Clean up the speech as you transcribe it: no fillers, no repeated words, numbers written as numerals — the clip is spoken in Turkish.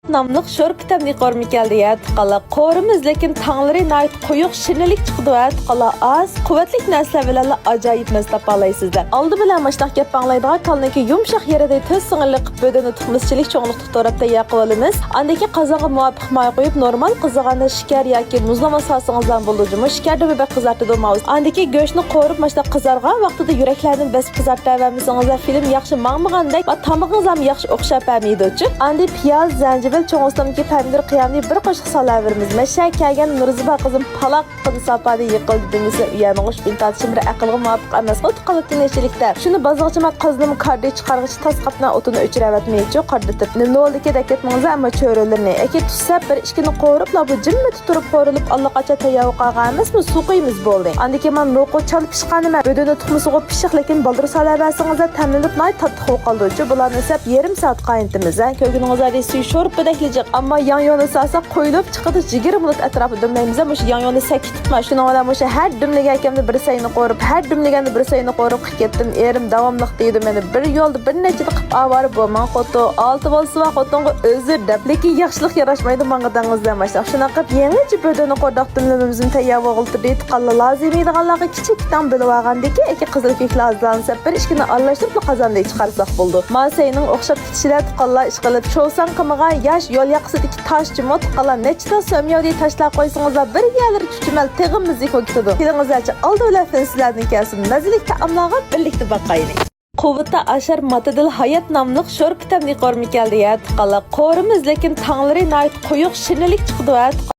Namlıq şor kitabni qormi keldi ya tıqala. Qorimiz lekin tangları nayt qoyuq şirnilik chiqdi ya tıqala. Az quvvatlik narsalar bilan ajoyib narsa topaolaysizlar. Oldi bilan mashtaq gap anglaydigan kalniki yumshoq yerida tez sing'irlik bedeni tuxmischilik cho'nglik torabda yaqib olamiz. Andaki qozonga muvofiq may qo'yib normal qizig'anda shakar yoki muzlama solsangizdan bo'ladi. Shakarni bir qizartirib olmaysiz. Andaki go'shtni qo'rib mashtaq qizargan vaqtida yuraklarni besib qizartiramiz. Film yaxshi mangmagandek va tomog'ingiz ham yaxshi o'xshab bermaydi. Andi piyoz, zanjibil çoğustamki pomidor qiyamni bir qo'shiq solaveramiz. Masha kelgan Nurziba qizim paloq qildi sapadi yiqildi dengisi uyano'sh bin tatishim bir aqlga muvofiq emas. Ot qilib tinchlikda. Shuni bozg'ichima qiznim kardi chiqarg'ich tasqatna o'tini o'chiravatmaychi qarditib. Nima bo'ldi-ki daketmangizda amma cho'rlarni. Aka tussab bir ishkini qo'ribla bu jimmi tuturib qo'rilib allaqacha tayyor qolganmizmi suqiymiz bo'ldi. Andiki men ro'qo chalib pishqanima bedeni tuxmisiga pishiq lekin baldir solaversingizda ta'minlanib nay tatib qoldi. Bularni sap yarim soat qayintimiz. Ko'giningizda suv sho'rib Ama yan-yana salsa qo'yilib chiqadi 20 minut atrofida dumlaymiz. Mush yan-yana sakitma. Shuni olam o'sha har dumlaganimda bir sayni qo'rib, har dumlaganda bir sayni qo'rib ketdim. Erim davomliq deydi meni. Bir yo'lda bir necha qilib avorib bo'lman xoto. Olti bo'lsa va xotonga o'zi dabliki yaxshilik yarashmaydi mang'idangizdan boshqa. Shunaqa yangicha bedeni qo'rdoq dumlamimizning tayyor bo'ldi. Qalla lozim ediganlarga kichikdan bilib olgandiki, aka qizil ko'klarlansa bir ishkini aralashtirib qozonda chiqarsak bo'ldi. Masayning o'xshab ketishilar qalla ish qilib cho'san qimigan yaş yol yaqasidagi toshchi mot qala nechta so'myodi tashlab qo'ysangizlar bir yalir chuchimal teg'imizni ko'kitadi. Kelingizlarcha oldi bilan sizlarning kelsin. Mazalik taomlarga birlikda boqaylik. Quvvata ashar matadil hayot nomli sho'r kitabni qormi keldi ya tıqala. Qorimiz lekin tangları nayt qo'yuq shirnilik chiqdi ya.